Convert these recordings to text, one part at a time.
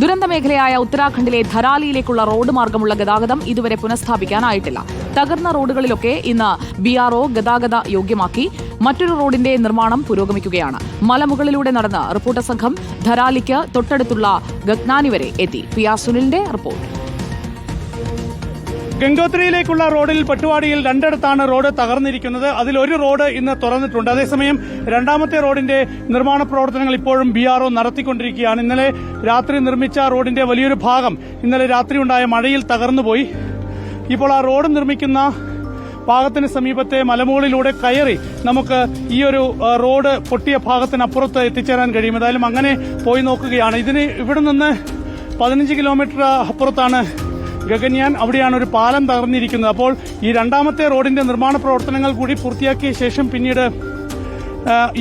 ദുരന്ത മേഖലയായ ഉത്തരാഖണ്ഡിലെ ധരാലിയിലേക്കുള്ള റോഡ് മാർഗമുള്ള ഗതാഗതം ഇതുവരെ പുനഃസ്ഥാപിക്കാനായിട്ടില്ല. തകർന്ന റോഡുകളിലൊക്കെ ഇന്ന് BRO ഗതാഗത യോഗ്യമാക്കി. മറ്റൊരു റോഡിന്റെ നിർമ്മാണം പുരോഗമിക്കുകയാണ്. മലമുകളിലൂടെ നടന്ന് റിപ്പോർട്ടർ സംഘം ധരാലിക്ക് തൊട്ടടുത്തുള്ള ഗഗ്നാനി വരെ എത്തി. PR സുനിലിന്റെ report. ഗംഗോത്രിയിലേക്കുള്ള റോഡിൽ പട്ടുവാടിയിൽ രണ്ടിടത്താണ് റോഡ് തകർന്നിരിക്കുന്നത്. അതിലൊരു റോഡ് ഇന്ന് തുറന്നിട്ടുണ്ട്. അതേസമയം രണ്ടാമത്തെ റോഡിന്റെ നിർമ്മാണ പ്രവർത്തനങ്ങൾ ഇപ്പോഴും BRO നടത്തിക്കൊണ്ടിരിക്കുകയാണ്. ഇന്നലെ രാത്രി നിർമ്മിച്ച റോഡിന്റെ വലിയൊരു ഭാഗം ഇന്നലെ രാത്രി ഉണ്ടായ മഴയിൽ തകർന്നുപോയി. ഇപ്പോൾ ആ റോഡ് നിർമ്മിക്കുന്ന ഭാഗത്തിന് സമീപത്തെ മലമുകളിലൂടെ കയറി നമുക്ക് ഈ ഒരു റോഡ് പൊട്ടിയ ഭാഗത്തിനപ്പുറത്ത് എത്തിച്ചേരാൻ കഴിയും. ഏതായാലും അങ്ങനെ പോയി നോക്കുകയാണ്. ഇവിടെ നിന്ന് 15 കിലോമീറ്റർ അപ്പുറത്താണ് ഗഗൻയാൻ. അവിടെയാണ് ഒരു പാലം തകർന്നിരിക്കുന്നത്. അപ്പോൾ ഈ രണ്ടാമത്തെ റോഡിന്റെ നിർമ്മാണ പ്രവർത്തനങ്ങൾ കൂടി പൂർത്തിയാക്കിയ ശേഷം പിന്നീട്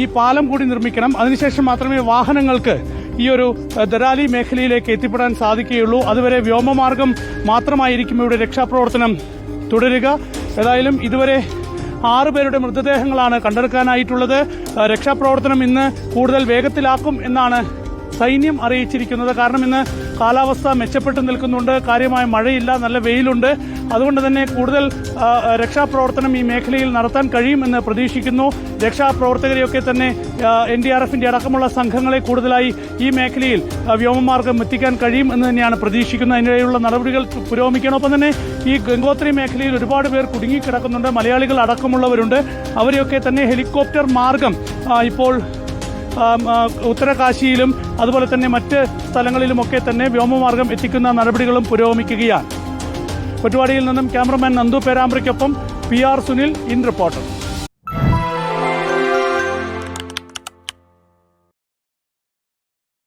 ഈ പാലം കൂടി നിർമ്മിക്കണം. അതിനുശേഷം മാത്രമേ വാഹനങ്ങൾക്ക് ഈ ഒരു ധരാലി മേഖലയിലേക്ക് എത്തിപ്പെടാൻ സാധിക്കുകയുള്ളൂ. അതുവരെ വ്യോമമാർഗം മാത്രമായിരിക്കും ഇവിടെ രക്ഷാപ്രവർത്തനം തുടരുക. ഏതായാലും ഇതുവരെ 6 പേരുടെ മൃതദേഹങ്ങളാണ് കണ്ടെടുക്കാനായിട്ടുള്ളത്. രക്ഷാപ്രവർത്തനം ഇന്ന് കൂടുതൽ വേഗത്തിലാക്കും എന്നാണ് സൈന്യം അറിയിച്ചിരിക്കുന്നത്. കാരണം ഇന്ന് കാലാവസ്ഥ മെച്ചപ്പെട്ടു നിൽക്കുന്നുണ്ട്. കാര്യമായ മഴയില്ല, നല്ല വെയിലുണ്ട്. അതുകൊണ്ട് തന്നെ കൂടുതൽ രക്ഷാപ്രവർത്തനം ഈ മേഖലയിൽ നടത്താൻ കഴിയുമെന്ന് പ്രതീക്ഷിക്കുന്നു. രക്ഷാപ്രവർത്തകരെയൊക്കെ തന്നെ NDRFന്റെ അടക്കമുള്ള സംഘങ്ങളെ കൂടുതലായി ഈ മേഖലയിൽ വ്യോമമാർഗം എത്തിക്കാൻ കഴിയും എന്ന് തന്നെയാണ് പ്രതീക്ഷിക്കുന്നത്. അതിനിടെയുള്ള നടപടികൾ പുരോഗമിക്കണം. ഒപ്പം തന്നെ ഈ ഗംഗോത്രി മേഖലയിൽ ഒരുപാട് പേർ കുടുങ്ങിക്കിടക്കുന്നുണ്ട്. മലയാളികൾ അടക്കമുള്ളവരുണ്ട്. അവരെയൊക്കെ തന്നെ ഹെലികോപ്റ്റർ മാർഗം ഇപ്പോൾ ഉത്തരകാശിയിലും അതുപോലെ തന്നെ മറ്റ് സ്ഥലങ്ങളിലുമൊക്കെ തന്നെ വ്യോമമാർഗം എത്തിക്കുന്ന നടപടികളും പുരോഗമിക്കുകയാണ്. പട്ടുവാടിയിൽ നിന്നും ക്യാമറമാൻ നന്ദു പേരാമ്പ്രയ്ക്കൊപ്പം PR സുനിൽ, ഇൻ റിപ്പോർട്ടർ.